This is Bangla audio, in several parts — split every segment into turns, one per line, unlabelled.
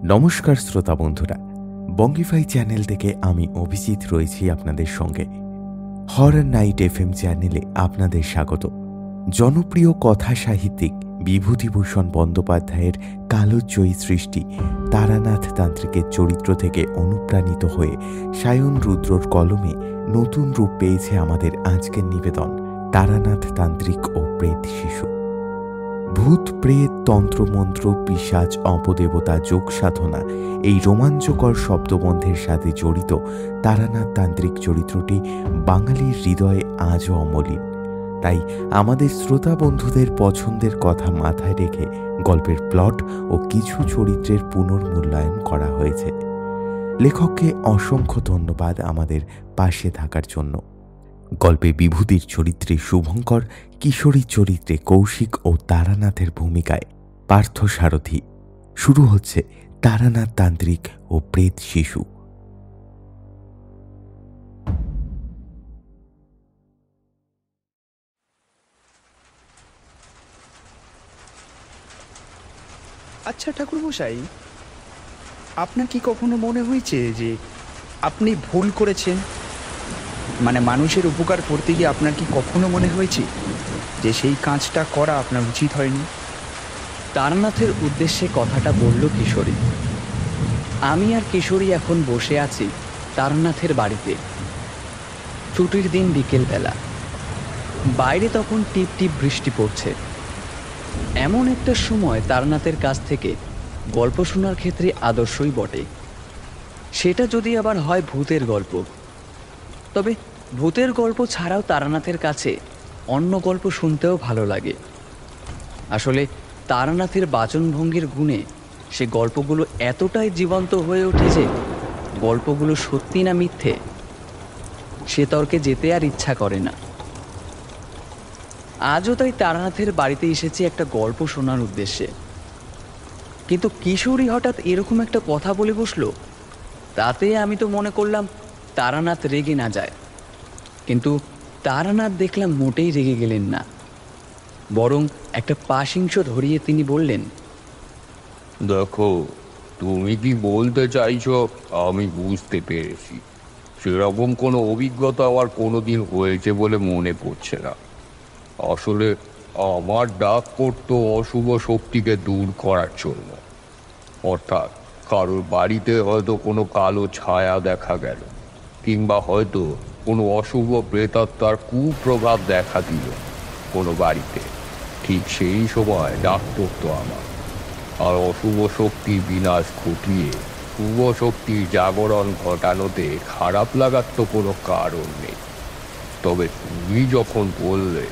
নমস্কার শ্রোতা বন্ধুরা, বঙ্গিফাই চ্যানেল থেকে আমি অভিজিৎ রয়েছি আপনাদের সঙ্গে। হরর নাইট এফএম চ্যানেলে আপনাদের স্বাগত। জনপ্রিয় কথা সাহিত্যিক বিভূতিভূষণ বন্দ্যোপাধ্যায়ের কালোজয়ী সৃষ্টি তারানাথ তান্ত্রিকের চরিত্র থেকে অনুপ্রাণিত হয়ে সায়ন রুদ্রর কলমে নতুন রূপ পেয়েছে আমাদের আজকের নিবেদন, তারানাথ তান্ত্রিক ও প্রেত শিশু। ভূত, প্রেত, তন্ত্রমন্ত্র, পিশাচ, অপদেবতা, যোগ সাধনা, এই রোমাঞ্চকর শব্দবন্ধের সাথে জড়িত তারানাথ তান্ত্রিক চরিত্রটি বাঙালির হৃদয়ে আজও অমলিন। তাই আমাদের শ্রোতা বন্ধুদের পছন্দের কথা মাথায় রেখে গল্পের প্লট ও কিছু চরিত্রের পুনর্মূল্যায়ন করা হয়েছে। লেখককে অসংখ্য ধন্যবাদ আমাদের পাশে থাকার জন্য। গল্পে বিভূতির চরিত্রে শুভঙ্কর, কিশোরীর চরিত্রে কৌশিক ও তারানাথের ভূমিকায় পার্থ সারথী। শুরু হচ্ছে তারানাথ তান্ত্রিক ও প্রেত শিশু।
আচ্ছা ঠাকুরমশাই, আপনার কি কখনো মনে হয়েছে যে আপনি ভুল করেছেন? মানে মানুষের উপকার করতে গিয়ে আপনার কি কখনো মনে হয়েছে যে সেই কাজটা করা আপনার উচিত হয়নি?
তারানাথের উদ্দেশ্যে কথাটা বলল কিশোরী। আমি আর কিশোরী এখন বসে আছি তারানাথের বাড়িতে। ছুটির দিন বিকেলবেলা, বাইরে তখন টিপ টিপ বৃষ্টি পড়ছে। এমন একটা সময় তারানাথের কাছ থেকে গল্প শোনার ক্ষেত্রে আদর্শই বটে। সেটা যদি আবার হয় ভূতের গল্প। তবে ভূতের গল্প ছাড়াও তারানাথের কাছে অন্য গল্প শুনতেও ভালো লাগে। আসলে তারানাথের বাচনভঙ্গির গুণে সে গল্পগুলো এতটাই জীবন্ত হয়ে ওঠে যে গল্পগুলো সত্যি না মিথ্যে সে তর্কে যেতে আর ইচ্ছা করে না। আজও তাই তারানাথের বাড়িতে এসেছি একটা গল্প শোনার উদ্দেশ্যে। কিন্তু কিশোরী হঠাৎ এরকম একটা কথা বলে বসলো, তাতে আমি তো মনে করলাম তারানাথ রেগে না যায়। কিন্তু তারানাথ দেখলাম মোটেই রেগে গেলেন না, বরং একটা পাশিংশ ধরিয়ে তিনি বললেন,
দেখো, তুমি কি বলতে চাইছো আমি বুঝতে পেরেছি। সেরকম কোনো অভিজ্ঞতা আমার কোনোদিন হয়েছে বলে মনে পড়ছে না। আসলে আমার ডাক করতো অশুভ শক্তিকে দূর করার জন্য। অর্থাৎ কারোর বাড়িতে হয়তো কোনো কালো ছায়া দেখা গেল, কিংবা হয়তো কোনো অশুভ প্রেতাত্মার কুপ্রভাব দেখা দিল কোনো বাড়িতে, ঠিক সেই সময় ডাক পড়তো আমার। আর অশুভ শক্তির বিনাশ ঘটিয়ে শুভ শক্তির জাগরণ ঘটানোতে খারাপ লাগার তো কোনো কারণ নেই। তবে তুমি যখন বললে,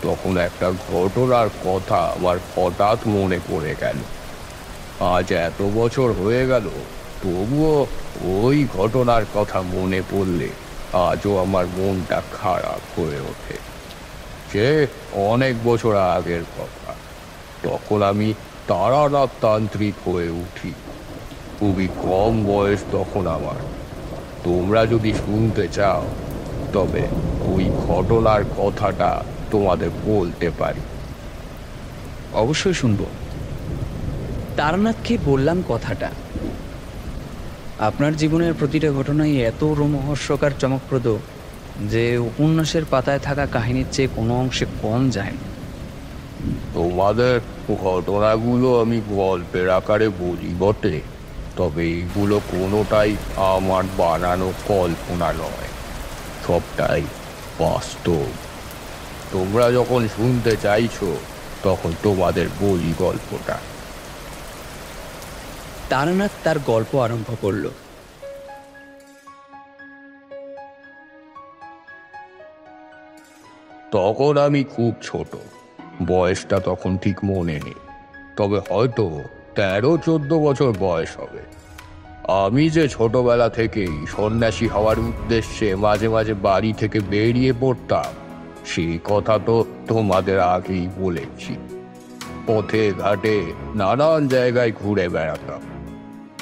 তখন একটা ঘটনার কথা আমার হঠাৎ মনে পড়ে গেল। আজ এত বছর হয়ে গেল, তবুও ওই ঘটনার কথা মনে পড়লে আজও আমার মনটা খারাপ হয়ে ওঠে। সে অনেক বছর আগের কথা। তখন আমি তারানাথ তান্ত্রিক হয়ে উঠি। খুবই কম বয়স তখন আমার। তোমরা যদি শুনতে চাও তবে ওই ঘটনার কথাটা তোমাদের বলতে পারি।
অবশ্যই শুনব। তারানাথকে বললাম কথাটা। আপনার জীবনের প্রতিটা ঘটনাই এত রোমহর্ষকর, চমকপ্রদ যে উপন্যাসের পাতায় থাকা কাহিনীর চেয়ে কোনো অংশে কম যায় না।
তোমাদের ঘটনাগুলো আমি গল্পের আকারে বলি বটে, তবে এইগুলো কোনোটাই আমার বানানো কল্পনা নয়, সবটাই বাস্তব। তোমরা যখন শুনতে চাইছো তখন তোমাদের বলি গল্পটা।
তারানাথ তার গল্প আরম্ভ করল।
তখন আমি খুব ছোট, বয়সটা তখন ঠিক মনে নেই, তবে হয়তো 13-14 বছর বয়স হবে। আমি যে ছোটবেলা থেকেই সন্ন্যাসী হওয়ার উদ্দেশ্যে মাঝে মাঝে বাড়ি থেকে বেরিয়ে পড়তাম, সেই কথা তো তোমাদের আগেই বলেছি। পথে ঘাটে নানান জায়গায় ঘুরে বেড়াতাম।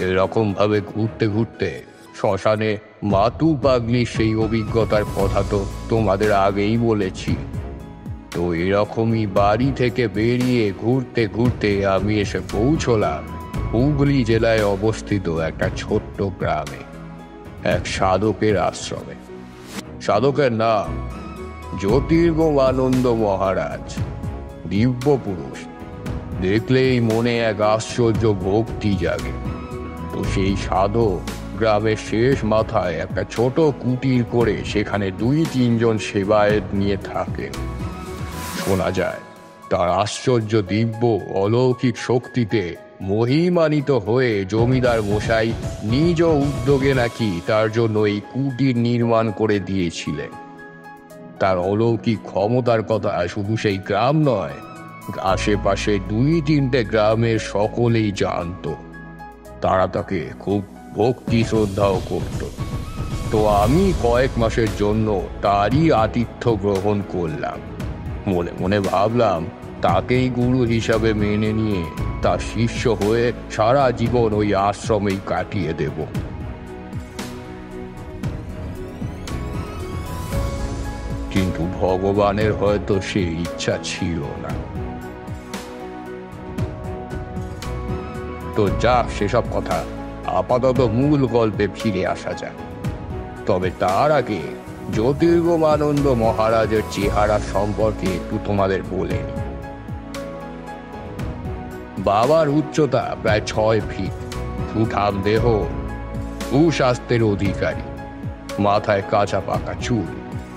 এরকম ভাবে ঘুরতে ঘুরতে শ্মশানে মাতু পাগলির সেই অভিজ্ঞতার কথা তো তোমাদের আগেই বলেছি। তো এরকমই বাড়ি থেকে বেরিয়ে ঘুরতে ঘুরতে আমি এসে পৌঁছলাম হুগলি জেলায় অবস্থিত একটা ছোট্ট গ্রামে এক সাধকের আশ্রমে। সাধকের নাম জ্যোতির্গমানন্দ মহারাজ। দিব্য পুরুষ, দেখলেই মনে এক আশ্চর্য ভক্তি জাগে। তো সেই সাধক গ্রামের শেষ মাথায় একটা ছোট কুটির করে সেখানে 2-3 জন সেবায়েত নিয়ে থাকেন। শোনা যায় তার আশ্চর্য দিব্য অলৌকিক শক্তিতে মহিমান্বিত হয়ে জমিদার মশাই নিজ উদ্যোগে নাকি তার জন্য এই কুটির নির্মাণ করে দিয়েছিলেন। তার অলৌকিক ক্ষমতার কথা শুধু সেই গ্রাম নয়, আশেপাশে 2-3টে গ্রামের সকলেই জানত। তারা তাকে খুব ভক্তি শ্রদ্ধাও করত। তো আমি কয়েক মাসের জন্য তারই আতিথ্য গ্রহণ করলাম। মনে মনে ভাবলাম তাকেই গুরু হিসাবে মেনে নিয়ে তার শিষ্য হয়ে সারা জীবন ওই আশ্রমেই কাটিয়ে দেব। কিন্তু ভগবানের হয়তো সে ইচ্ছা ছিল না। তো যাক, সেসব কথা, আপাতত মূল গল্পে ফিরে আসা যায়। তবে তার আগে জ্যোতির্গমানন্দ মহারাজের চেহারা সম্পর্কে একটু তোমাদের বলে নি। বাবার উচ্চতা প্রায় 6 ফিট, সুঠাম দেহ, সুস্বাস্থ্যের অধিকারী, মাথায় কাঁচা পাকা চুল,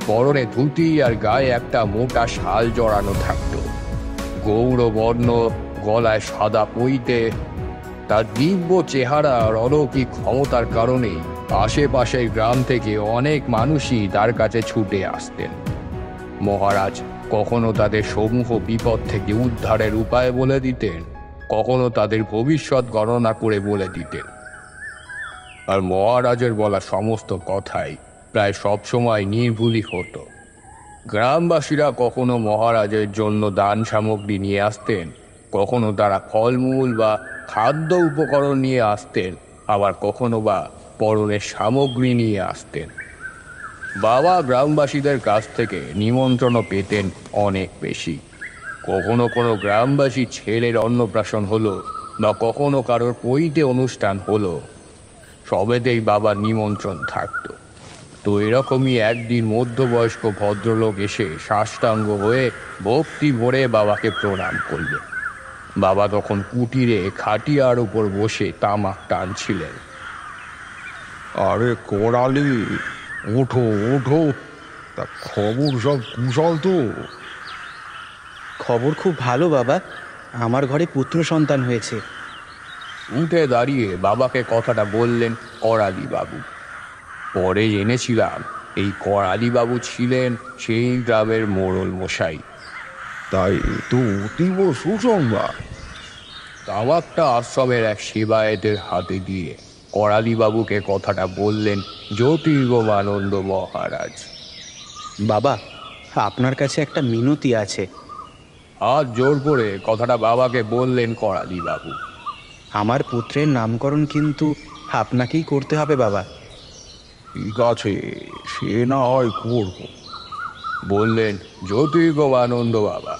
পরনে ধুতি আর গায়ে একটা মোটা শাল জড়ানো থাকত। গৌরবর্ণ, গলায় সাদা পইতে। তার দিব্য চেহারা আর অলৌকিক ক্ষমতার কারণে আশেপাশের গ্রাম থেকে অনেক মানুষই তার কাছে ছুটে আসতেন। মহারাজ কখনো তাদের সমূহ বিপদ থেকে উদ্ধারের উপায় বলে দিতেন, কখনো তাদের ভবিষ্যৎ গণনা করে বলে দিতেন। আর মহারাজের বলা সমস্ত কথাই প্রায় সবসময় নির্ভুলই হতো। গ্রামবাসীরা কখনো মহারাজের জন্য দান সামগ্রী নিয়ে আসতেন, কখনো তারা ফলমূল বা খাদ্য উপকরণ নিয়ে আসতেন, আবার কখনো বা পরনের সামগ্রী নিয়ে আসতেন। বাবা গ্রামবাসীদের কাছ থেকে নিমন্ত্রণও পেতেন অনেক বেশি। কখনো কোনো গ্রামবাসী ছেলের অন্নপ্রাশন হলো বা কখনো কারোর পৈতে অনুষ্ঠান হলো, সবেতেই বাবার নিমন্ত্রণ থাকতো। তো এরকমই একদিন মধ্যবয়স্ক ভদ্রলোক এসে সাষ্টাঙ্গ হয়ে ভক্তি ভরে বাবাকে প্রণাম করলেন। বাবা তখন কুটিরে খাটিয়ার উপর বসে তামাক টানছিলেন।
আরে করালি, ওঠো ওঠো, তা খবর সব কুশল তো?
খবর খুব ভালো বাবা, আমার ঘরে পুত্র সন্তান হয়েছে।
উঠে দাঁড়িয়ে বাবাকে কথাটা বললেন করালি বাবু। পরে জেনেছিলাম এই করালি বাবু ছিলেন সেই গ্রামের মোড়ল মশাই।
তাই তো অতীব সুসংবাদ।
তামাকটা আশ্রমের এক সেবায়েতের হাতে দিয়ে করালি বাবুকে কথাটা বললেন জ্যোতির্গমানন্দ মহারাজ।
বাবা, আপনার কাছে একটা মিনতি আছে।
হাত জোর করে কথাটা বাবাকে বললেন করালি বাবু।
আমার পুত্রের নামকরণ কিন্তু আপনাকেই করতে হবে বাবা।
ঠিক আছে, সে না হয় করব,
বললেন জ্যোতির্গমানন্দ বাবা।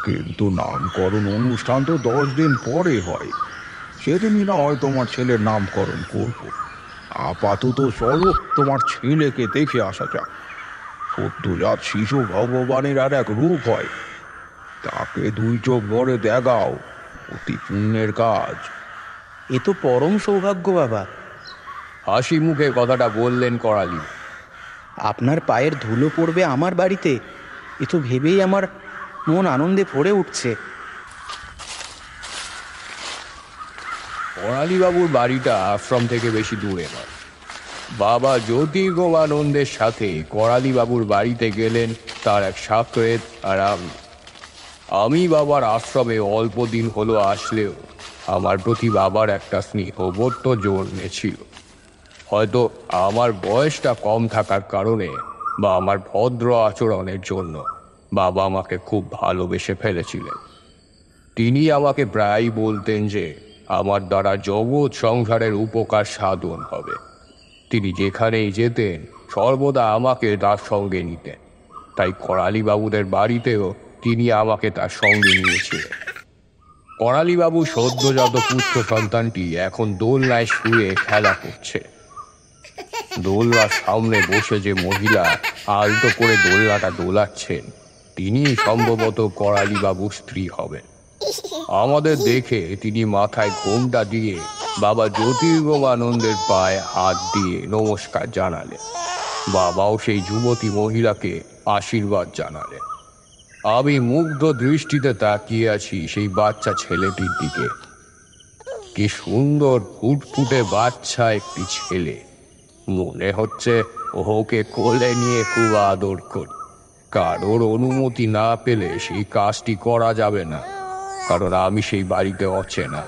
কিন্তু নামকরণ অনুষ্ঠান তো 10 দিন পরে হয়। সেদিনই না হয় তোমার ছেলের নামকরণ করব। আপাতত চলো তোমার ছেলেকে দেখে আসা যাক। সদ্যজাত শিশু ভগবানের আর এক রূপ হয়, তাকে 2 চোখ ভরে দেখাও, অতি পুণ্যের কাজ।
এ তো পরম সৌভাগ্য বাবা।
হাসি মুখে কথাটা বললেন করালি।
আপনার পায়ের ধুলো পড়বে আমার বাড়িতে, এ তো ভেবেই আমার মন আনন্দে ভরে উঠছে।
করালি বাবুর বাড়িটা আশ্রম থেকে বেশি দূরে নয়। বাবা জ্যোতির্গমানন্দের সাথে করালি বাবুর বাড়িতে গেলেন তার এক সাক্ষাৎ আর আমি বাবার আশ্রমে অল্প দিন হলো আসলেও আমার প্রতি বাবার একটা স্নেহবোধ তো জন্মেছিল। হয়তো আমার বয়সটা কম থাকার কারণে বা আমার ভদ্র আচরণের জন্য বাবা আমাকে খুব ভালোবেসে ফেলেছিলেন। তিনি আমাকে প্রায়ই বলতেন যে আমার দ্বারা জগৎ সংসারের উপকার সাধন হবে। তিনি যেখানেই যেতেন সর্বদা আমাকে তার সঙ্গে নিতেন। তাই করালি বাবুদের বাড়িতেও তিনি আমাকে তার সঙ্গে নিয়েছিলেন। করালিবাবু সদ্যজাত পুত্র সন্তানটি এখন দোলনায় শুয়ে খেলা করছে। দোলনার সামনে বসে যে মহিলা আলতো করে দোলনাটা দোলাচ্ছেন তিনি সম্ভবত করালিবাবুর স্ত্রী হবেন। আমাদের দেখে তিনি মাথায় ঘোমটা দিয়ে বাবা জ্যোতির্গমানন্দের পায়ে হাত দিয়ে নমস্কার জানালেন। বাবাও সেই যুবতী মহিলাকে আশীর্বাদ জানালেন। আমি মুগ্ধ দৃষ্টিতে তাকিয়ে আছি সেই বাচ্চা ছেলেটির দিকে। কি সুন্দর ফুটফুটে বাচ্চা একটি ছেলে, মনে হচ্ছে ওকে কোলে নিয়ে খুব আদর করি। কারোর অনুমতি না পেলে সেই কাজটি করা যাবে না, কারণ আমি সেই বাড়িতে অচেনা।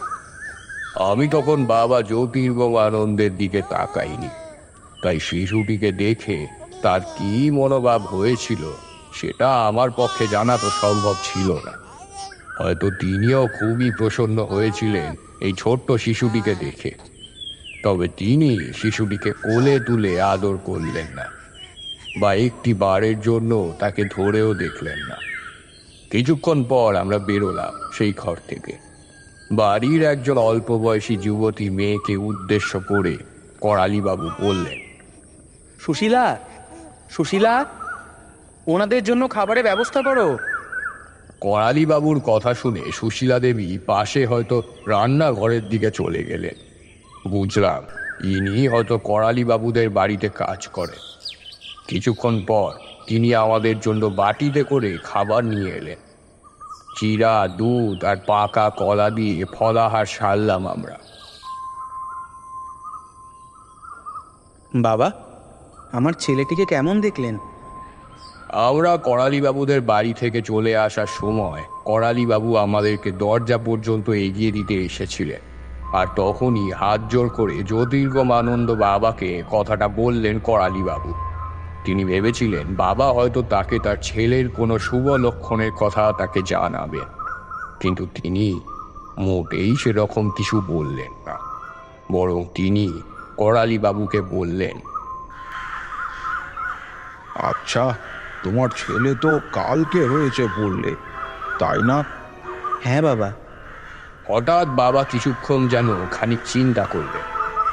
আমি তখন বাবা জ্যোতির্গমানন্দের দিকে তাকাইনি, তাই শিশুটিকে দেখে তার কি মনোভাব হয়েছিল সেটা আমার পক্ষে জানা তো সম্ভব ছিল না। হয়তো তিনিও খুবই প্রসন্ন হয়েছিলেন এই ছোট্ট শিশুটিকে দেখে, তবে তিনি শিশুটিকে কোলে তুলে আদর করলেন না বা একটি বারের জন্য তাকে ধরেও দেখলেন না। কিছুক্ষণ পর আমরা বেরোলাম সেই ঘর থেকে। বাড়ির একজন অল্প বয়সী যুবতী মেয়েকে উদ্দেশ্য করে করালিবাবু বললেন,
সুশীলা, সুশীলা, ওনাদের জন্য খাবারের ব্যবস্থা করো।
করালিবাবুর কথা শুনে সুশীলা দেবী পাশে হয়তো রান্নাঘরের দিকে চলে গেলেন। বুঝলাম ইনি হয়তো করালিবাবুদের বাড়িতে কাজ করেন। কিছুক্ষণ পর তিনি আমাদের জন্য বাটিতে করে খাবার নিয়ে এলেন। চিরা, দুধ আর পাকা কলা দিয়ে ফলাহার সারলাম আমরা।
বাবা, আমার ছেলেটিকে কেমন দেখলেন?
আমরা করালিবাবুদের বাড়ি থেকে চলে আসার সময় করালিবাবু আমাদেরকে দরজা পর্যন্ত এগিয়ে দিতে এসেছিলেন, আর তখনই হাত জোর করে জ্যোতির্গমানন্দ বাবাকে কথাটা বললেন করালিবাবু। তিনি ভেবেছিলেন বাবা হয়তো তাকে তার ছেলের কোনো শুভ লক্ষণের কথা তাকে জানাবেন, কিন্তু তিনি মোটেই সেরকম কিছু বললেন না। বরং তিনি করালিবাবুকে বললেন,
আচ্ছা, তোমার ছেলে তো কালকে হয়েছে বললে, তাই না?
হ্যাঁ বাবা।
হঠাৎ বাবা কিছুক্ষণ যেন খানিক চিন্তা করলেন,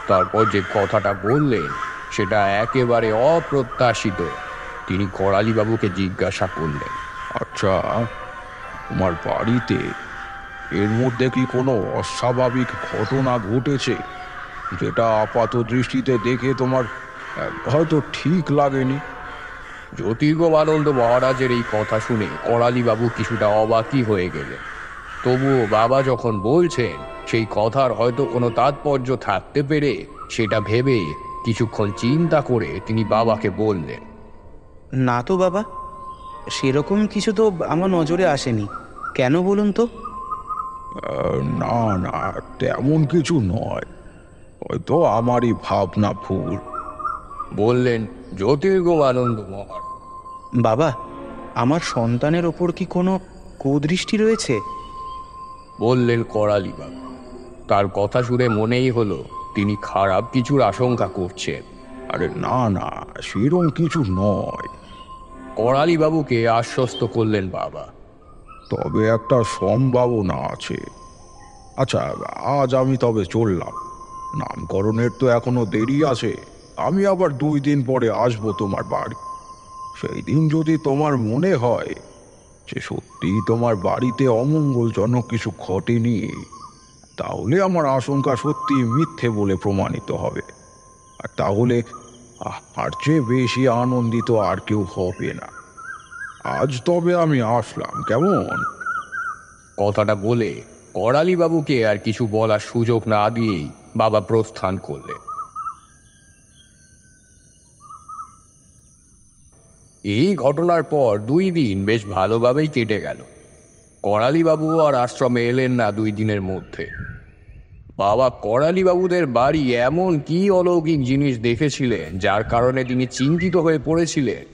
তারপর যে কথাটা বললেন সেটা একেবারে অপ্রত্যাশিত। তিনি করালিবাবুকে জিজ্ঞাসা করলেন,
আচ্ছা, তোমার বাড়িতে এর মধ্যে কি কোনো অস্বাভাবিক ঘটনা ঘটেছে যেটা আপাত দৃষ্টিতে দেখে তোমার হয়তো ঠিক লাগেনি?
জ্যোতির্গমানন্দ মহারাজের এই কথা শুনে করালিবাবু কিছুটা অবাকই হয়ে গেলেন। তবুও বাবা যখন বলছেন সেই কথার হয়তো কোনো তাৎপর্য থাকতে পেরে সেটা ভেবে কিছুক্ষণ চিন্তা করে তিনি বাবাকে বললেন,
না তো বাবা, সেরকম কিছু তো আমার নজরে আসেনি। কেন বলুন তো?
না না, তেমন কিছু নয়, হয়তো আমারই ভাবনা ভুল।
বললেন জ্যোতির্গমানন্দ মহারাজ।
বাবা, আমার সন্তানের ওপর কি কোনো কুদৃষ্টি রয়েছে?
বললেন করালিবাবু। তার কথা শুনে মনেই হলো তিনি খারাপ কিছুর আশঙ্কা করছেন।
আরে না না, সেরকম কিছু নয়।
করালিবাবুকে আশ্বস্ত করলেন বাবা।
তবে একটা সম্ভাবনা আছে। আচ্ছা, আজ আমি তবে চললাম, নামকরণের তো এখনো দেরি আছে। আমি আবার 2 দিন পরে আসবো তোমার বাড়ি। সেই দিন যদি তোমার মনে হয় যে সত্যি তোমার বাড়িতে অমঙ্গলজনক কিছু ঘটেনি, তাহলে আমার আশঙ্কা সত্যি মিথ্যে বলে প্রমাণিত হবে। আর তাহলে আর চেয়ে বেশি আনন্দিত আর কেউ হবে না। আজ তবে আমি আসলাম, কেমন?
কথাটা বলে করালিবাবুকে আর কিছু বলার সুযোগ না দিয়েই বাবা প্রস্থান করলেন। এই ঘটনার পর 2 দিন বেশ ভালোভাবেই কেটে গেল। করালিবাবু আর আশ্রমে এলেন না 2 দিনের মধ্যে। বাবা করালিবাবুদের বাড়ি এমন কি অলৌকিক জিনিস দেখেছিলেন যার কারণে তিনি চিন্তিত হয়ে পড়েছিলেন,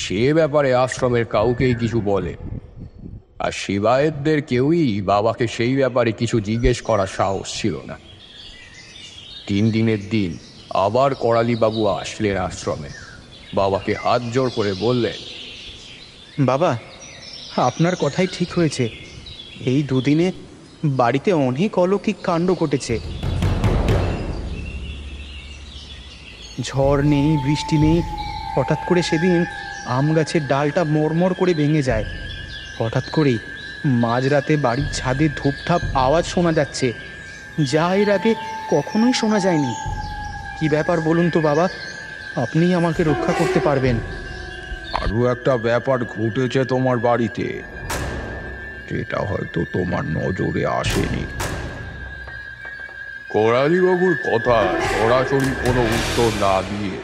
সে ব্যাপারে আশ্রমের কাউকেই কিছু বলে। আর সেবায়েতদের কেউই বাবাকে সেই ব্যাপারে কিছু জিজ্ঞেস করার সাহস ছিল না। 3 দিনের দিন আবার করালিবাবু আসলেন আশ্রমে। বাবাকে হাত জোড় করে বললেন,
বাবা, আপনার কথাই ঠিক হয়েছে। এই 2 দিনে বাড়িতে অনেক অলৌকিক কাণ্ড ঘটেছে। ঝড় নেই, বৃষ্টি নেই, হঠাৎ করে সেদিন আম গাছের ডালটা মড়মড় করে ভেঙে যায়। হঠাৎ করেই মাঝরাতে বাড়ির ছাদে ধূপধাপ আওয়াজ শোনা যাচ্ছে, যা এর আগে কখনোই শোনা যায়নি। কি ব্যাপার বলুন তো বাবা, আপনিই আমাকে রক্ষা করতে পারবেন।
আরও একটা ব্যাপার ঘটেছে তোমার বাড়িতে, যেটা হয়তো তোমার নজরে আসেনি।
করালিবাবুর কথা সরাসরি কোনো উত্তর না দিয়ে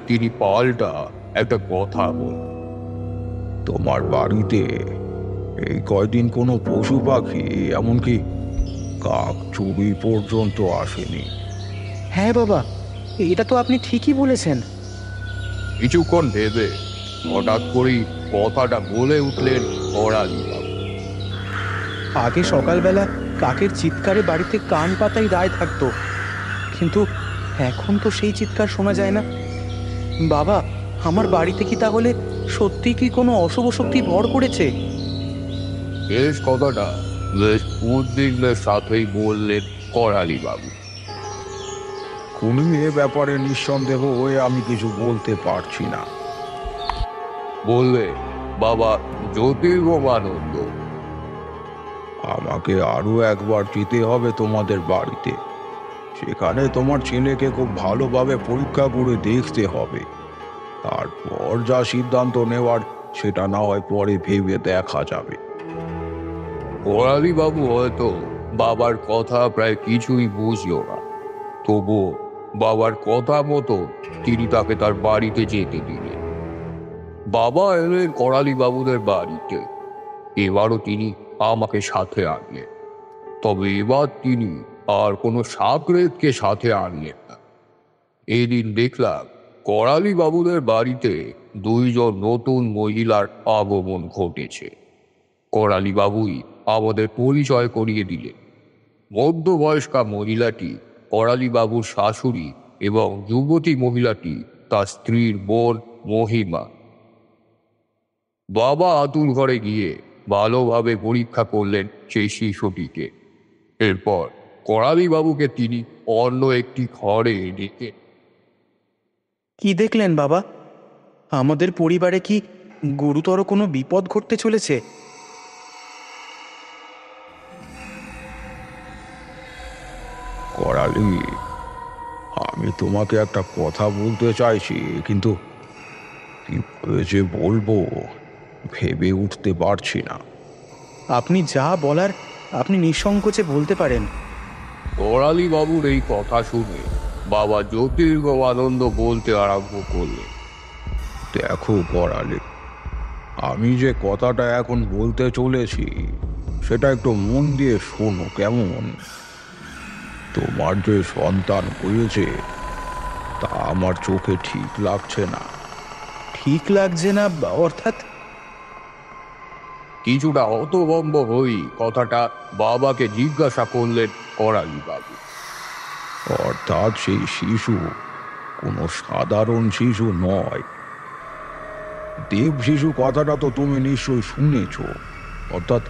তিনি পাল্টা একটা কথা বল।
তোমার বাড়িতে এই কয়দিন কোনো পশু পাখি, এমনকি কাক চুড়ি পর্যন্ত আসেনি।
হ্যাঁ বাবা, এটা তো আপনি ঠিকই বলেছেন।
কিছুক্ষণ ভেবে হঠাৎ করেই কথাটা বলে উঠলেন করালিবাবু।
আগে সকালবেলা কাকের চিৎকারে বাড়িতে কান পাতাই দায় থাকতো, কিন্তু এখন তো সেই চিৎকার শোনা যায় না। বাবা, আমার বাড়িতে কি তাহলে সত্যি কি কোনো অশুভ শক্তি ভর করেছে?
শেষ কথাটা বেশ উদ্বিগ্নের সাথেই বললেন করালিবাবু।
কোনো এ ব্যাপারে নিঃসন্দেহ হয়ে আমি কিছু বলতে পারছি না।
বললে বাবা জ্যোতির্গমানন্দ।
আমাকে আরো একবার যেতে হবে তোমাদের বাড়িতে। সেখানে তোমার ছেলেকে খুব ভালোভাবে পরীক্ষা করে দেখতে হবে। তারপর যা সিদ্ধান্ত নেওয়ার সেটা না হয় পরে ভেবে দেখা যাবে।
করালিবাবু হয়তো বাবার কথা প্রায় কিছুই বুঝল না, তবুও বাবার কথা মতো তিনি তাকে তার বাড়িতে যেতে দিলেন। বাবা এলেন করালিবাবুদের বাড়িতে। এবারও তিনি আমাকে সাথে আনলেন, তবে এবার তিনি আর কোনো সাকরেতকে সাথে আনলেন না। এই দিন দেখলাম করালিবাবুদের বাড়িতে দুইজন নতুন মহিলার আগমন ঘটেছে। করালিবাবুই আমাদের পরিচয় করিয়ে দিলেন। মধ্যবয়স্কা মহিলাটি করালিবাবুর শাশুড়ি এবং যুবতী মহিলাটি তার স্ত্রীর বোন মহিমা। বাবা আতুর ঘরে গিয়ে ভালোভাবে পরীক্ষা করলেন সেই শিশুটিকে। এরপর করালিবাবুকে তিনি অন্য একটি ঘরে ডেকে।
কি দেখলেন বাবা? আমাদের পরিবারে কি গুরুতর কোনো বিপদ ঘটতে চলেছে?
করালি, আমি তোমাকে একটা কথা বলতে চাইছি, কিন্তু কি যে বলবো ভেবে উঠতে পারছি না।
আপনি যা বলার আপনি নিঃসংকোচে বলতে পারেন।
করালিবাবুর এই কথা শুনে বাবা জ্যোতির্গমানন্দ বলতে আরম্ভ করলেন।
দেখো করালি, আমি যে কথাটা এখন বলতে চলেছি সেটা একটু মন দিয়ে শোনো কেমন। তোমার যে সন্তান হয়েছে তা আমার চোখে ঠিক লাগছে না।
ঠিক লাগছে না অর্থাৎ?
কিছুটা হতভম্ব হই কথাটা বাবাকে জিজ্ঞাসা করলেন করালিবাবু।
অর্থাৎ সেই শিশু কোনো সাধারণ শিশু নয়। দেব শিশু কথাটা তো তুমি নিশ্চয়ই শুনেছ। অর্থাৎ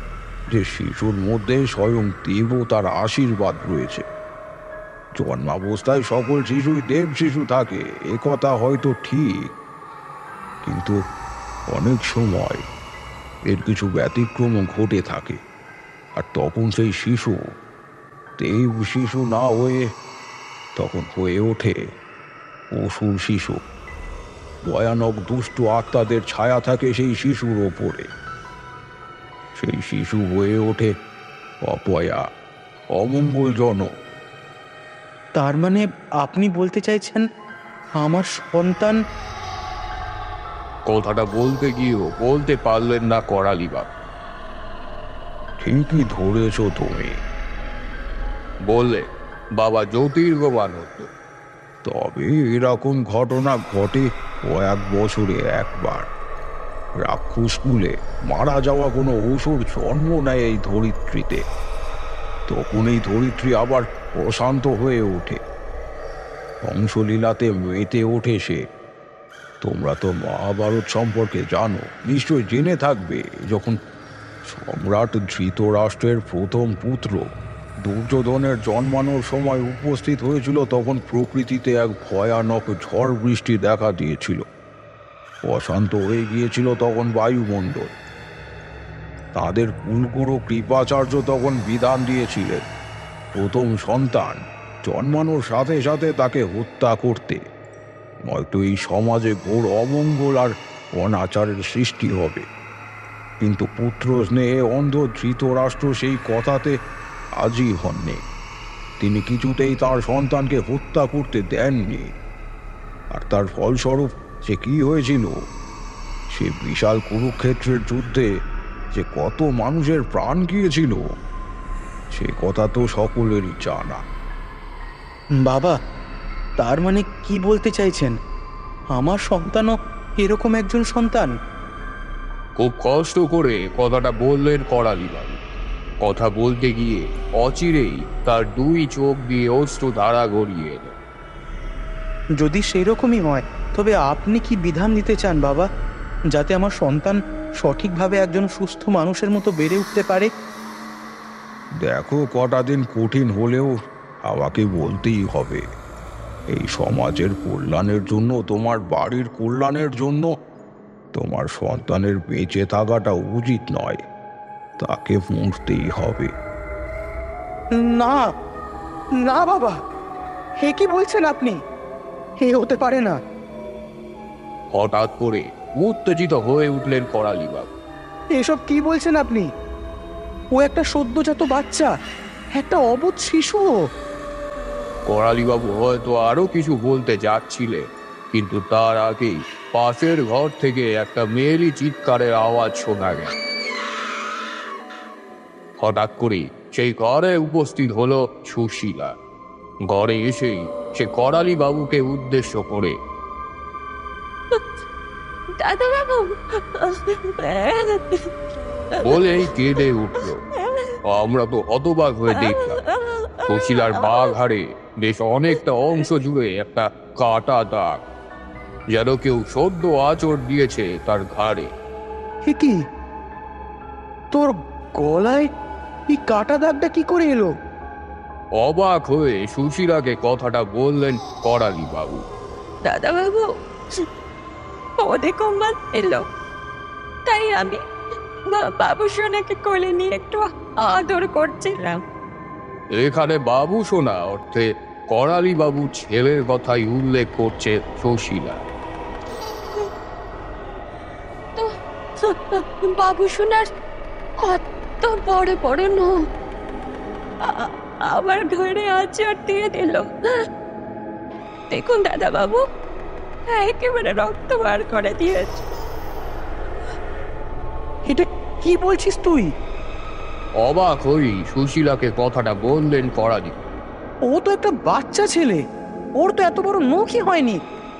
যে শিশুর মধ্যে স্বয়ং দেবতার আশীর্বাদ রয়েছে। জন্মাবস্থায় সকল শিশুই দেব শিশু থাকে, এ কথা হয়তো ঠিক, কিন্তু অনেক সময় এর কিছু ব্যতিক্রম ঘটে থাকে, আর তখন সেই শিশু দেব শিশু না হয়ে তখন হয়ে ওঠে অসুর শিশু। ভয়ানক দুষ্ট আত্মাদের ছায়া থাকে সেই শিশুর ওপরে। সেই শিশু হয়ে ওঠে অপয়া, অমঙ্গলজনক।
তার মানে আপনি বলতে চাইছেন আমার সন্তান?
কথাটা বলতে গিয়েও বলতে পারলেন না করালিবাবু।
ঠিকই ধরেছ তুমি,
বললে বাবা জ্যোতির্গমানন্দ।
তবে এরকম ঘটনা ঘটে কয়েক বছরে একবার। রাক্ষস কুলে মারা যাওয়া কোনো অসুর জন্ম নেয় এই ধরিত্রীতে। তখন এই ধরিত্রী আবার অশান্ত হয়ে ওঠে, হংসলীলাতে মেতে ওঠে সে। তোমরা তো মহাভারত সম্পর্কে জানো, নিশ্চয় জেনে থাকবে। যখন সম্রাট ধৃতরাষ্ট্রের প্রথম পুত্র দুর্যোধনের জন্মানোর সময় উপস্থিত হয়েছিল, তখন প্রকৃতিতে এক ভয়ানক ঝড় বৃষ্টি দেখা দিয়েছিল। অশান্ত হয়ে গিয়েছিল তখন বায়ুমণ্ডল। তাদের কুলগুরু কৃপাচার্য তখন বিধান দিয়েছিলেন প্রথম সন্তান জন্মানোর সাথে সাথে তাকে হত্যা করতে, নয়তো এই সমাজে ঘোর অমঙ্গল আর অনাচারের সৃষ্টি হবে। কিন্তু পুত্র স্নেহে অন্ধ ধৃতরাষ্ট্র সেই কথাতে রাজি হননি। তিনি কিছুতেই তার সন্তানকে হত্যা করতে দেননি। আর তার ফলস্বরূপ সে কি হয়েছিল? সে বিশাল কুরুক্ষেত্রের যুদ্ধে যে কত মানুষের প্রাণ গিয়েছিল সে কথা তো সকলেরই জানা।
বাবা, তার মানে কি বলতে চাইছেন? আমার সন্তানও এরকম একজন সন্তান?
খুব কষ্ট করে কথাটা বললেন করালিবাবু। কথা বলতে গিয়ে অচিরেই তার দুই চোখ দিয়ে অশ্রু ধারা গড়িয়ে এলো।
যদি সেরকমই হয় তবে আপনি কি বিধান দিতে চান বাবা, যাতে আমার সন্তান সঠিকভাবে একজন সুস্থ মানুষের মতো বেড়ে উঠতে পারে?
দেখো, কটা দিন কঠিন হলেও আমাকে বলতেই হবে। এই সমাজের কল্যাণের জন্য, তোমার বাড়ির কল্যাণের জন্য তোমার সন্তানের বেঁচে থাকাটা উচিত নয়। তাকে মরতেই হবে।
না না বাবা, হে কি বলছেন আপনি? হে হতে পারে না।
হঠাৎ করে উত্তেজিত হয়ে উঠলেন করালিবাবু।
এসব কি বলছেন আপনি? ও একটা সদ্যজাত বাচ্চা, একটা অবুঝ শিশু।
করালিবাবু হয়তো আরো কিছু বলতে যাচ্ছিলেন, কিন্তু তার আগেই পাশের ঘর থেকে একটা মেয়েলি চিৎকারের আওয়াজ শোনা গেল। হঠাৎ করে সেই ঘরে উপস্থিত হলো সুশীলা। ঘরে এসেই সে করালিবাবুকে উদ্দেশ্য করে,
দাদাবাবু,
বলেই কেঁদে উঠল। আমরা তো হতবাক হয়ে দেখলাম সুশীলার বাঁ ঘাড়ে বেশ অনেকটা অংশ জুড়ে একটা কাটা দাগ, যেন কেউ সদ্য আঁচড় দিয়েছে তার ঘাড়ে।
হে কি, তোর গলায় এই কাটা দাগটা কি করে এলো?
অবাক হয়ে সুশীলাকে কথাটা বললেন করালিবাবু।
দাদাবাবু, ওদের কম্বাল এলো, তাই আমি বাবু সোনাকে কোলে নিয়ে একটু আদর করছিলাম।
এখানে বাবু সোনা অর্থে করালিবাবু ছেলের কথাই উল্লেখ করছে সুশীলা।
তো বাবু সোনার কত বড় বড় নখ আমার ঘরে আচার দিয়ে দিল। দেখুন দাদাবাবু, একেবারে রক্ত বার করে দিয়েছে।
এটা কি বলছিস তুই?
অবাক হই সুশীলাকে কথাটা বললেন করালি।
ও তো একটা বাচ্চা ছেলে, ওর তো এত বড় নখই হয়নি,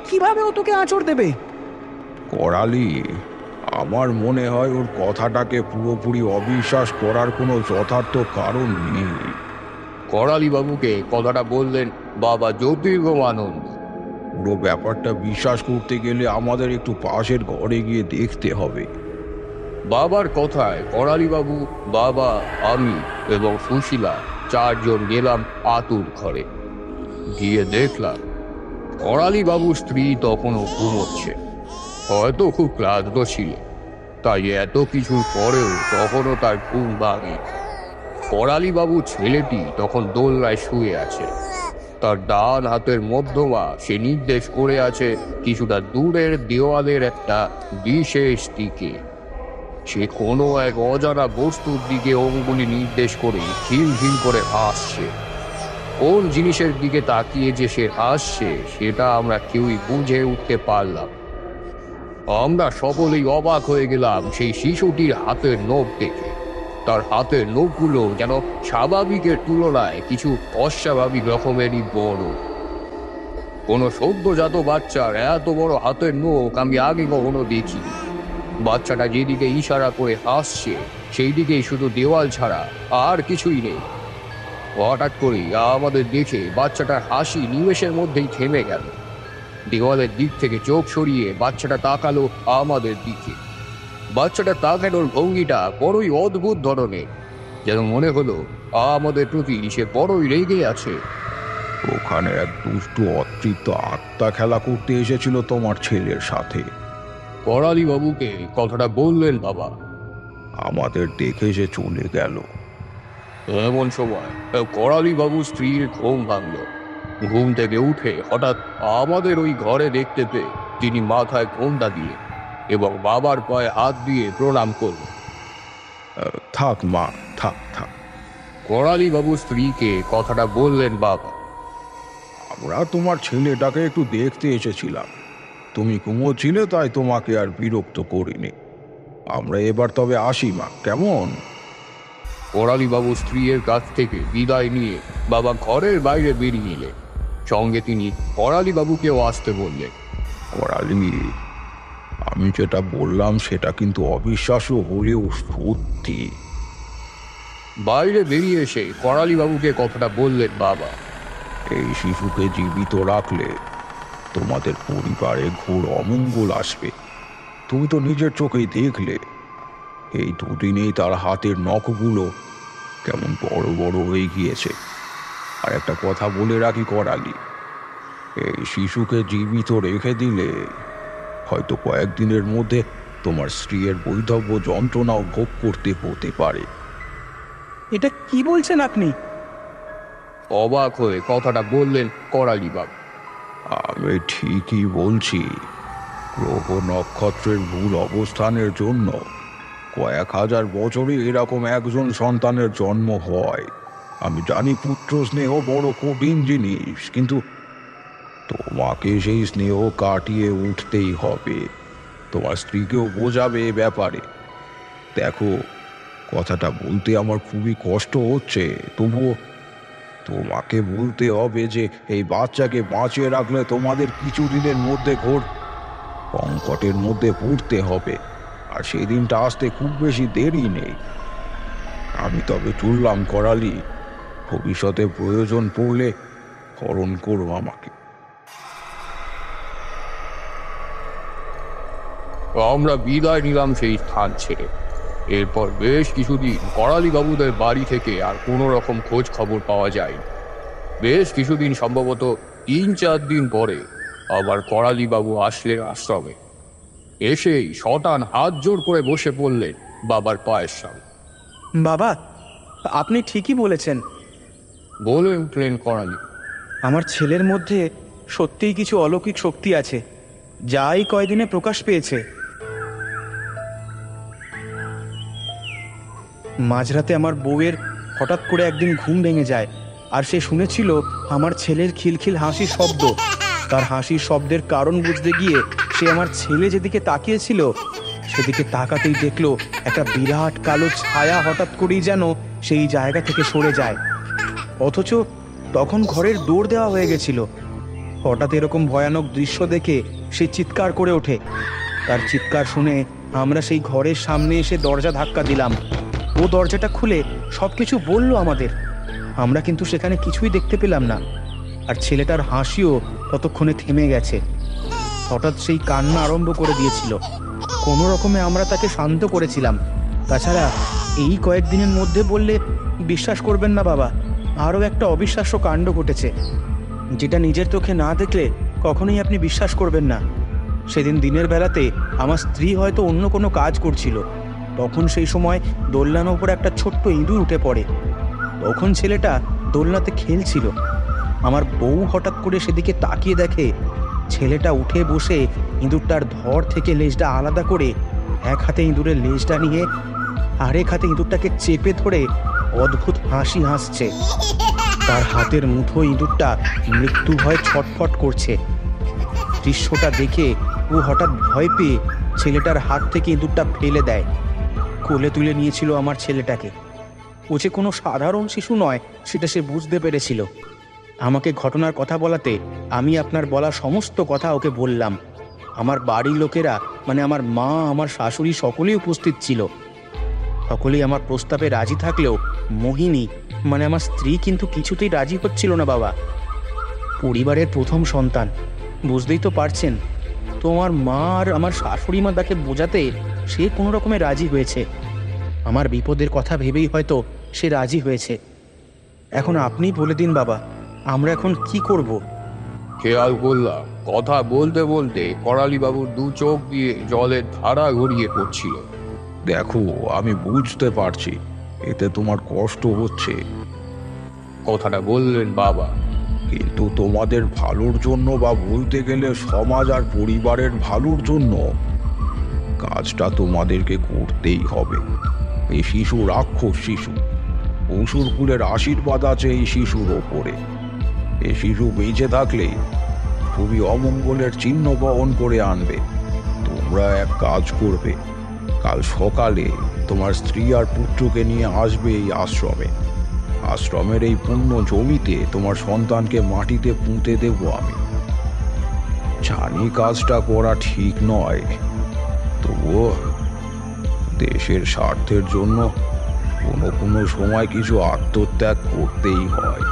কিভাবে ও তোকে আঁচড় দেবে?
করালি, আমার মনে হয় ওর কথাটাকে পুরোপুরি অবিশ্বাস করার কোনো যথার্থ কারণ নেই।
করালিবাবুকে কথাটা বললেন বাবা জ্যোতির্গমানন্দ।
পুরো ব্যাপারটা বিশ্বাস করতে গেলে আমাদের একটু পাশের ঘরে গিয়ে দেখতে হবে।
বাবার কথায় করালিবাবু, বাবা, আমি এবং সুশীলা চারজন গেলাম আতুর ঘরে। গিয়ে দেখলাম করালিবাবুর স্ত্রী তখনও ঘুমোচ্ছে। হয়তো খুব ক্লান্ত ছিল, তাই এত কিছুর পরেও তখনও তার ঘুম ভাঙে। করালিবাবু ছেলেটি তখন দোলনায় শুয়ে আছে। তার ডান হাতের মধ্যমা সে নির্দেশ করে আছে কিছুটা দূরের দেওয়ালের একটা বিশেষ দিকে। সে কোনো এক অজানা বস্তুর দিকে অঙ্গুলি নির্দেশ করে খিলখিল করে হাসছে। কোন জিনিসের দিকে তাকিয়ে যে সে হাসছে সেটা আমরা কেউই বুঝে উঠতে পারলাম। আমরা সকলেই অবাক হয়ে গেলাম সেই শিশুটির হাতের নখ দেখে। তার হাতের নখগুলো যেন স্বাভাবিকের তুলনায় কিছু অস্বাভাবিক রকমেরই বড়। কোনো সদ্যজাত বাচ্চার এত বড় হাতের নখ আমি আগে কখনো দেখিনি। বাচ্চাটা যেদিকে ইশারা করে হাসছে সেই দিকেই শুধু দেওয়াল ছাড়া আর কিছুই নেই। হঠাৎ করে আমাদের দেখে বাচ্চাটার হাসি নিমেষের মধ্যেই থেমে গেল। দেওয়ালের দিক থেকে চোখ সরিয়ে বাচ্চাটা তাকালো আমাদের দিকে। বাচ্চাটা তাকানোর ভঙ্গিটা বড়ই অদ্ভুত ধরনের, যেন মনে হলো আমাদের প্রতি সে বড়ই রেগে আছে।
ওখানে এক দুষ্টু অতৃপ্ত আত্মা খেলা করতে এসেছিল তোমার ছেলের সাথে।
করালি বাবুকে কথাটা বললেন বাবা।
আমাদের দেখে সে চলে গেল।
এমন সময় করালি বাবু স্ত্রীর ঘুম ভাঙল। ঘুম থেকে উঠে হঠাৎ আমাদের ওই ঘরে দেখতে পেয়ে তিনি মাথায় ঘোমটা দিয়ে এবং বাবার পায়ে হাত দিয়ে প্রণাম করল।
থাক মা, থাক থাক।
করালি বাবু স্ত্রীকে কথাটা বললেন বাবা।
আমরা তোমার ছেলেটাকে একটু দেখতে এসেছিলাম, তুমি ঘুমোচ্ছিলে তাই তোমাকে আর বিরক্ত করিনি। আমরা এবার তবে আসি মা, কেমন?
করালি বাবু স্ত্রীর কাছ থেকে বিদায় নিয়ে বাবা ঘরের বাইরে বেরিয়ে এলেন। সঙ্গে তিনি করালি বাবুকেও আসতে বললেন।
করালি, আমি যেটা বললাম সেটা কিন্তু অবিশ্বাস্য হলেও সত্যি।
বাইরে বেরিয়ে এসে করালি বাবুকে কথাটা বললেন বাবা।
এই শিশুকে জীবিত রাখলে তোমাদের পরিবারে ঘোর অমঙ্গল আসবে। তুমি তো নিজের চোখেই দেখলে, এই দুদিনেই তার হাতের নখগুলো কেমন বড় বড় হয়ে গিয়েছে। আর একটা কথা বলে রাখি করালি, এই শিশুকে জীবিত রেখে দিলে হয়তো কয়েকদিনের মধ্যে তোমার স্ত্রীর বৈধব্য যন্ত্রণাও ভোগ করতে হতে পারে।
এটা কি বলছেন আপনি?
অবাক হয়ে কথাটা বললেন করালি বাবু।
আমি ঠিকই বলছি। গ্রহ নক্ষত্রের ভুল অবস্থানের জন্য কয়েক হাজার বছরে এরকম একজন সন্তানের জন্ম হয়। আমি জানি পুত্র স্নেহ বড় কঠিন জিনিস, কিন্তু তোমাকে সেই স্নেহ কাটিয়ে উঠতেই হবে। তোমার স্ত্রীকেও বোঝাবে এ ব্যাপারে। দেখো, কথাটা বলতে আমার খুবই কষ্ট হচ্ছে, তবুও তোমাকে বলতে হবে যে এই বাচ্চাকে বাঁচিয়ে রাখলে তোমাদের কিছুদিনের মধ্যে ঘোর সংকটের মধ্যে পড়তে হবে। আর সেই দিনটা আসতে খুব বেশি দেরি নেই। আমি তবে চললাম করালি, ভবিষ্যতে প্রয়োজন পড়লে স্মরণ করো আমাকে।
আমরা বিদায় নিলাম সেই স্থান ছেড়ে। এরপর বেশ কিছুদিন করালি বাবুদের বাড়ি থেকে আর কোনো রকম খোঁজ খবর পাওয়া যায়নি। বেশ কিছুদিন, সম্ভবত 3-4 দিন পরে আবার করালি বাবু আসলেন আশ্রমে। এসেই শতান হাত জোর করে বসে পড়লেন বাবার পায়ের সামনে।
বাবা, আপনি ঠিকই বলেছেন।
বলে উঠলেন করালি।
আমার ছেলের মধ্যে সত্যিই কিছু অলৌকিক শক্তি আছে, যা এই কয়দিনে প্রকাশ পেয়েছে। মাঝরাতে আমার বউয়ের হঠাৎ করে একদিন ঘুম ভেঙে যায়, আর সে শুনেছিল আমার ছেলের খিলখিল হাসির শব্দ। তার হাসির শব্দের কারণ বুঝতে গিয়ে সে আমার ছেলে যেদিকে তাকিয়েছিল সেদিকে তাকাতেই দেখলো একটা বিরাট কালো ছায়া হঠাৎ করেই যেন সেই জায়গা থেকে সরে যায়। অথচ তখন ঘরের দৌড় দেওয়া হয়ে গেছিল। হঠাৎ এরকম ভয়ানক দৃশ্য দেখে সে চিৎকার করে ওঠে। তার চিৎকার শুনে আমরা সেই ঘরের সামনে এসে দরজা ধাক্কা দিলাম। ও দরজাটা খুলে সবকিছু বলল আমাদের। আমরা কিন্তু সেখানে কিছুই দেখতে পেলাম না, আর ছেলেটার হাসিও ততক্ষণে থেমে গেছে। হঠাৎ সেই কান্না আরম্ভ করে দিয়েছিল। কোনো রকমে আমরা তাকে শান্ত করেছিলাম। তাছাড়া এই কয়েকদিনের মধ্যে বললে বিশ্বাস করবেন না বাবা, আরও একটা অবিশ্বাস্য কাণ্ড ঘটেছে, যেটা নিজের চোখে না দেখলে কখনোই আপনি বিশ্বাস করবেন না। সেদিন দিনের বেলাতে আমার স্ত্রী হয়তো অন্য কোনো কাজ করছিল। তখন সেই সময় দোলনার উপরে একটা ছোট্ট ইঁদুর উঠে পড়ে। তখন ছেলেটা দোলনাতে খেলছিল। আমার বউ হঠাৎ করে সেদিকে তাকিয়ে দেখে ছেলেটা উঠে বসে ইঁদুরটার ধর থেকে লেজটা আলাদা করে এক হাতে ইঁদুরের লেজটা নিয়ে আরেক হাতে ইঁদুরটাকে চেপে ধরে অদ্ভুত হাসি হাসছে। তার হাতের মুঠো ইঁদুরটা মৃত্যু ভয়ে ছটফট করছে। দৃশ্যটা দেখে ও হঠাৎ ভয় পেয়ে ছেলেটার হাত থেকে ইঁদুরটা ফেলে দেয়। কোলে তুলে নিয়েছিল আমার ছেলেটাকে। ও যে কোনো সাধারণ শিশু নয় সেটা সে বুঝতে পেরেছিল। আমাকে ঘটনার কথা বলাতে আমি আপনার বলা সমস্ত কথা ওকে বললাম। আমার বাড়ির লোকেরা, মানে আমার মা, আমার শাশুড়ি সকলেই উপস্থিত ছিল। সকলেই আমার প্রস্তাবে রাজি থাকলেও মোহিনী, মানে আমার স্ত্রী, কিন্তু কিছুতেই রাজি হচ্ছিল না বাবা। পরিবারের প্রথম সন্তান, বুঝতেই তো পারছেন। তো আমার মা আর আমার শাশুড়ি মা তাকে বোঝাতে
সে কোনো রকমে রাজি হয়েছে। আমার বিপদের কথা ভেবেই হয়তো সে রাজি হয়েছে। এখন আপনি বলে দিন বাবা, আমরা এখন কি করব?
খেয়াল করলাম কথা বলতে বলতে করালিবাবুর দু চোখ দিয়ে জলের ধারা গড়িয়ে পড়ছিল।
দেখো, আমি বুঝতে পারছি এতে তোমার কষ্ট হচ্ছে,
কথাটা বললেন বাবা।
কিন্তু তোমাদের ভালোর জন্য, বা বলতে গেলে সমাজ আর পরিবারের ভালোর জন্য কাজটা তোমাদেরকে করতেই হবে। এই শিশু রাক্ষস শিশু, অসুর কুলের আশীর্বাদ আছে এই শিশুর ওপরে। এই শিশু বেঁচে থাকলে তুমি অমঙ্গলের চিহ্ন বহন করে আনবে। তোমরা এক কাজ করবে, কাল সকালে তোমার স্ত্রী আর পুত্রকে নিয়ে আসবে এই আশ্রমে। আশ্রমের এই পূর্ণ জমিতে তোমার সন্তানকে মাটিতে পুঁতে দেব আমি। জানি কাজটা করা ঠিক নয়, তবুও দেশের স্বার্থের জন্য কোনো কোনো সময় কিছু আত্মত্যাগ করতেই হয়।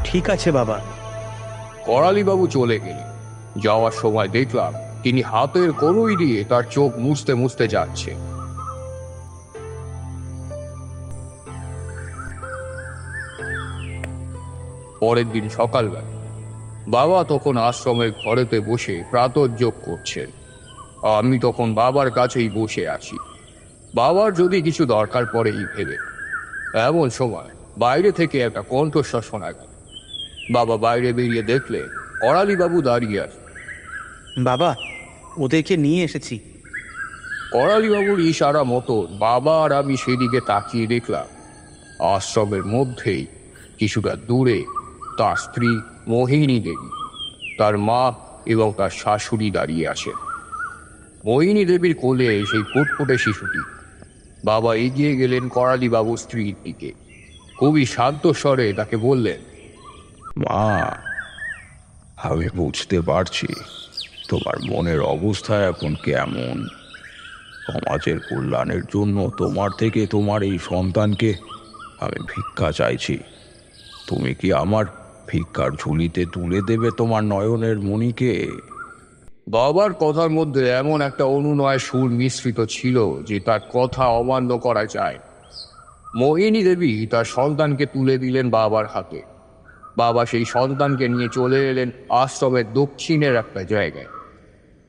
ঠিক আছে বাবা।
করালিবাবু চলে গেলেন। যাওয়ার সময় দেখলাম তিনি হাতের কনুই দিয়ে তার চোখ মুছতে মুছতে যাচ্ছে। পরের দিন সকালবেলা বাবা তখন আশ্রমের ঘরেতে বসে প্রাতঃযোগ করছেন। আমি তখন বাবার কাছেই বসে আছি, বাবার যদি কিছু দরকার পড়ে এই ভেবে। এমন সময় বাইরে থেকে একটা কণ্ঠস্বর শোনা গেল। বাবা বাইরে বেরিয়ে দেখলে করালিবাবু দাঁড়িয়ে আছে।
বাবা, ওদেরকে নিয়ে এসেছি।
করালিবাবুর ইশারা মতো বাবা আর আমি সেদিকে তাকিয়ে দেখলাম আশ্রমের মধ্যেই কিছুটা দূরে তার স্ত্রী মোহিনী দেবী, তার মা এবং তার শাশুড়ি দাঁড়িয়ে আছেন। মোহিনী দেবীর কোলে সেই ফুটফুটে শিশুটি। বাবা এগিয়ে গেলেন করালিবাবুর স্ত্রীর দিকে, খুবই শান্ত স্বরে তাকে বললেন,
মা, আমি বুঝতে পারছি তোমার মনের অবস্থা এখন কেমন। সমাজের কল্যাণের জন্য তোমার থেকে তোমার এই সন্তানকে আমি ভিক্ষা চাইছি। তুমি কি আমার ভিক্ষার ঝুলিতে তুলে দেবে তোমার নয়নের মণিকে?
বাবার কথার মধ্যে এমন একটা অনুনয় সুর মিশ্রিত ছিল যে তার কথা অমান্য করা যায়। মোহিনী দেবী তার সন্তানকে তুলে দিলেন বাবার হাতে। বাবা সেই সন্তানকে নিয়ে চলে এলেন আশ্রমের দক্ষিণের একটা জায়গায়।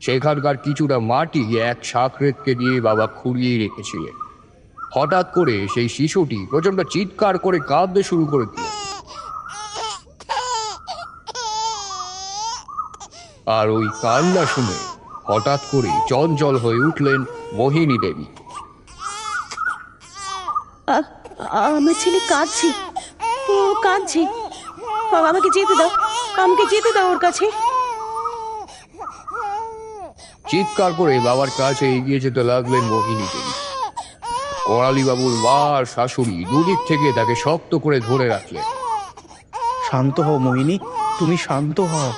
সেখানকার কিছুটা মাটি এক সাকরেতকে দিয়ে বাবা খুঁড়িয়ে রেখেছিলেন। হঠাৎ করে সেই শিশুটি প্রচণ্ড চিৎকার করে কাঁদতে শুরু করে দিল। আর ওই কান্না শুনে হঠাৎ করে চঞ্চল হয়ে উঠলেন মোহিনী দেবী।
আমার ছেলে কাঁদছে, ও কাঁদছে, আমাকে যেতে দাও, আমাকে যেতে দাও ওর কাছে।
চিৎকার করে বাবার কাছে এগিয়ে যেতে লাগলেন মোহিনী দেবী। করালিবাবুর মা আর শাশুড়ি দুদিক থেকে তাকে শক্ত করে ধরে রাখলেন।
শান্ত হও মোহিনী, তুমি শান্ত হও।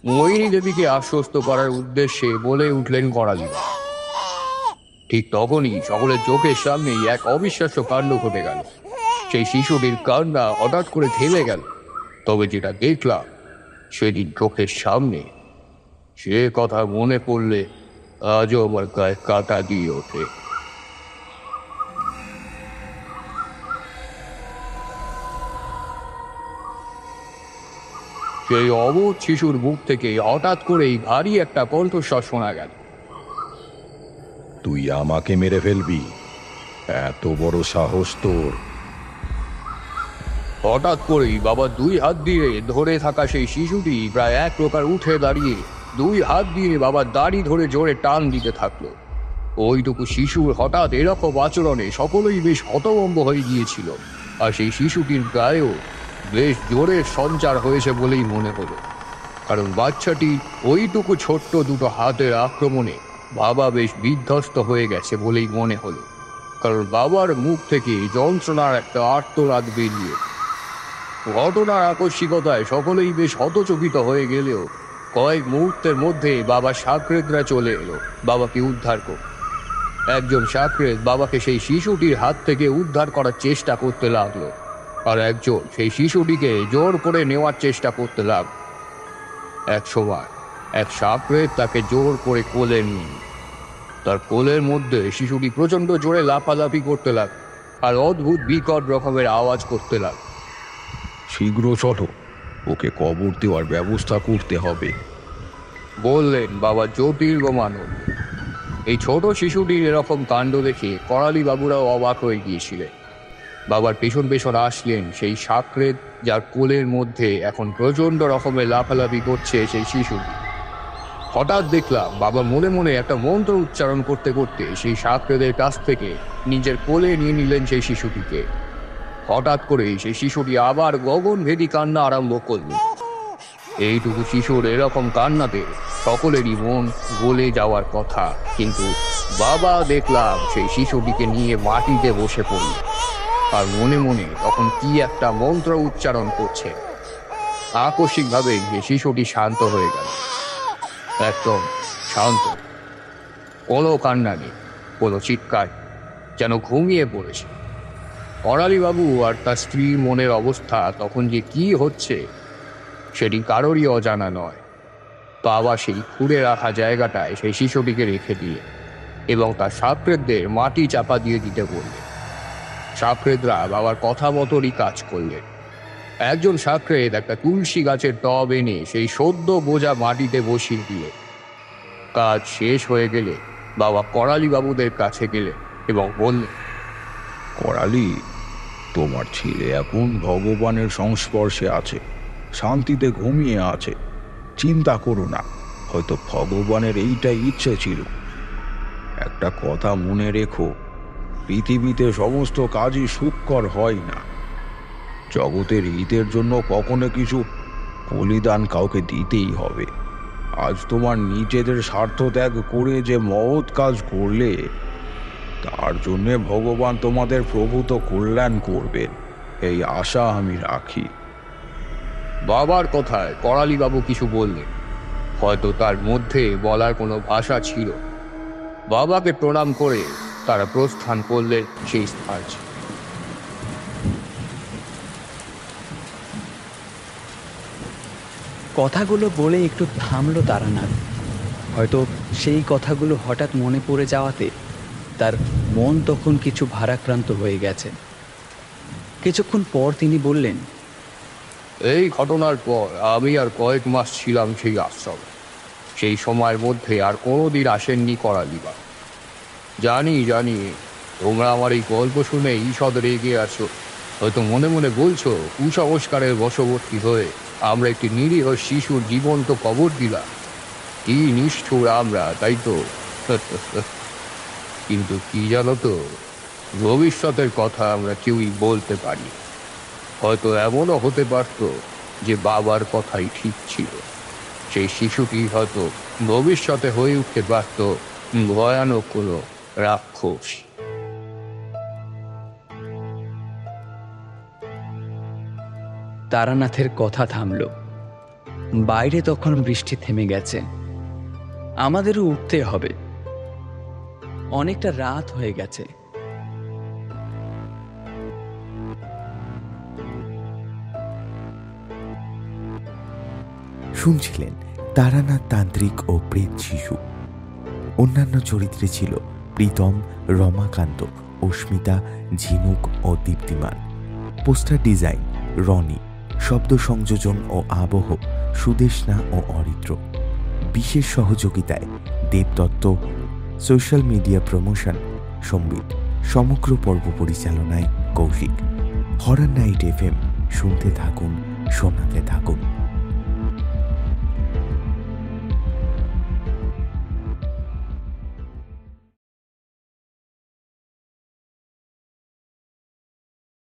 মোহিনী দেবীকে আশ্বস্ত করার উদ্দেশ্যে বলে উঠলেন করালিবাবু। ঠিক তখনই সকলের চোখের সামনেই এক অবিশ্বাস্য কাণ্ড ঘটে গেল। সেই শিশুটির কান্না হঠাৎ করে থেমে গেল। তবে যেটা দেখলাম সেদিন চোখের সামনে, সে কথা মনে পড়লে আজও আমার গায়ে কাঁটা দিয়ে ওঠে। সেই অবোধ শিশুর মুখ থেকে হঠাৎ করেই ভারী একটা কণ্ঠস্বর শোনা গেল।
তুই আমাকে মেরে ফেলবি? এত বড় সাহস তোর?
হঠাৎ করেই বাবা দুই হাত দিয়ে ধরে থাকা সেই শিশুটি প্রায় এক প্রকার উঠে দাঁড়িয়ে দুই হাত দিয়ে বাবার দাড়ি ধরে জোরে টান দিতে থাকলো। ওইটুকু শিশুর হঠাৎ এরকম আচরণে সকলেই বেশ হতভম্ব হয়ে গিয়েছিল। আর সেই শিশুটির গায়েও বেশ জোরে সঞ্চার হয়েছে বলেই মনে হলো, কারণ বাচ্চাটি ওইটুকু ছোট্ট দুটো হাতের আক্রমণে বাবা বেশ বিধ্বস্ত হয়ে গেছে বলেই মনে হলো, কারণ বাবার মুখ থেকে যন্ত্রণার একটা আর্তনাদ বেরিয়ে। ঘটনার আকস্মিকতায় সকলেই বেশ হতচকিত হয়ে গেলেও কয়েক মুহূর্তের মধ্যে বাবা সাকরেতরা চলে এলো বাবাকে উদ্ধার করতে। একজন সাকরেত বাবাকে সেই শিশুটির হাত থেকে উদ্ধার করার চেষ্টা করতে লাগলো, আর একজন সেই শিশুটিকে জোর করে নেওয়ার চেষ্টা করতে লাগলো। এক সময় এক সাকরেত তাকে জোর করে কোলে নিয়ে তার কোলের মধ্যে শিশুটি প্রচণ্ড জোরে লাফালাফি করতে লাগ আর অদ্ভুত বিকট রকমের আওয়াজ করতে লাগ।
শীঘ্র চলো, ওকে কবর দেওয়ার ব্যবস্থা করতে হবে,
বললেন বাবা জ্যোতির্গমানব। এই ছোট শিশুটির এরকম কাণ্ড দেখে করালি বাবুরাও অবাক হয়ে গিয়েছিলেন। বাবার পেছন পেছন আসলেন সেই সাকরেদ, যার কোলের মধ্যে এখন প্রচণ্ড রকমের লাফালাফি করছে সেই শিশুটি। হঠাৎ দেখলাম বাবা মনে মনে একটা মন্ত্র উচ্চারণ করতে করতে সেই সাকরেদের কাছ থেকে নিজের কোলে নিয়ে নিলেন সেই শিশুটিকে। হঠাৎ করে সেই শিশুটি আবার গগনভেদী কান্না আরম্ভ করল। এইটুকু শিশুর এরকম কান্নাতে সকলেরই মন গলে যাওয়ার কথা, কিন্তু বাবা দেখলাম সেই শিশুটিকে নিয়ে মাটিতে বসে পড়ল আর মনে মনে তখন কি একটা মন্ত্র উচ্চারণ করছে। আকস্মিকভাবে যে শিশুটি শান্ত হয়ে গেল, একদম শান্ত, কোনো কান্না নেই, কোনো চিৎকার, যেন ঘুমিয়ে পড়েছে। করালিবাবু আর তার স্ত্রীর মনের অবস্থা তখন যে কি হচ্ছে সেটি কারোরই অজানা নয়। বাবা সেই খুঁড়ে রাখা জায়গাটায় সেই শিশুটিকে রেখে দিয়ে এবং তার সাকরেদদের মাটি চাপা দিয়ে দিতে বললেন। সাকরেদরা বাবার কথা মতোই কাজ করলেন। একজন সাকরেদ একটা তুলসী গাছের টব এনে সেই সদ্য বোঝা মাটিতে বসিয়ে দিয়ে কাজ শেষ হয়ে গেলে বাবা করালিবাবুদের কাছে গেলেন এবং বললেন,
করালি, তোমার ছেলে এখন ভগবানের সংস্পর্শে আছে, শান্তিতে ঘুমিয়ে আছে, চিন্তা করো না, হয়তো ভগবানের এইটাই ইচ্ছে ছিল। একটা কথা মনে রেখো, পৃথিবীতে সমস্ত কাজই সুখকর হয় না। জগতের হিতের জন্য কখনো কিছু বলিদান কাউকে দিতেই হবে। আজ তোমার নিজেদের স্বার্থ ত্যাগ করে যে মহৎ কাজ করলে, তার জন্যে ভগবান তোমাদের প্রভূত কল্যাণ করবেন, এই আশা আমি রাখি।
বাবার কথায় করালিবাবু কিছু বললেন, হয়তো তার মধ্যে বলার কোনো ভাষা ছিল। বাবাকে প্রণাম করে তারা প্রস্থান করলেন সেই স্থান।
কথাগুলো বলে একটু থামলো তারানাথ। হয়তো সেই কথাগুলো হঠাৎ মনে পড়ে যাওয়াতে তার মন তখন কিছু ভারাক্রান্ত হয়ে গেছে। কিছুক্ষণ পর তিনি বললেন,
এই ঘটনার পর আমি আর কয়েক মাস ছিলাম সেই আশ্রমে। সেই সময়ের মধ্যে আর কোনোদিন আসেননি করালিবা। জানি জানি তোমরা আমার এই গল্প শুনে ঈষৎ রেগে আছো, হয়তো মনে মনে বলছো কুসংস্কারের বশবর্তী হয়ে আমরা একটি নিরীহ শিশুর জীবন্ত কবর দিলাম, কি নিষ্ঠুর আমরা, তাই তো? কিন্তু কি জানো তো, ভবিষ্যতের কথা আমরা কেউই বলতে পারি। হয়তো এমনও হতে পারত যে বাবার কথাই ঠিক ছিল, সেই শিশুটি হয়তো ভবিষ্যতে হয়ে উঠতে পারত ভয়ানক কোনো রাক্ষস।
তারানাথের কথা থামল। বাইরে তখন বৃষ্টি থেমে গেছে। আমাদেরও উঠতে হবে, অনেকটা রাত হয়ে গেছে।
শুনছিলেন তারানাথ তান্ত্রিক ও প্রেত শিশু। অন্যান্য চরিত্রে ছিল প্রীতম, রমাকান্ত, অস্মিতা, ঝিনুক ও দীপ্তিমান। পোস্টার ডিজাইন রনি, শব্দ সংযোজন ও আবহ সুদেশনা ও অরিত্র। বিশেষ সহযোগিতায় দেবদত্ত, সোশ্যাল মিডিয়া প্রমোশন সম্বিত, সমগ্র পর্ব পরিচালনায় কৌশিক। হরর নাইট এফএম, শুনতে থাকুন, শোনাতে থাকুন।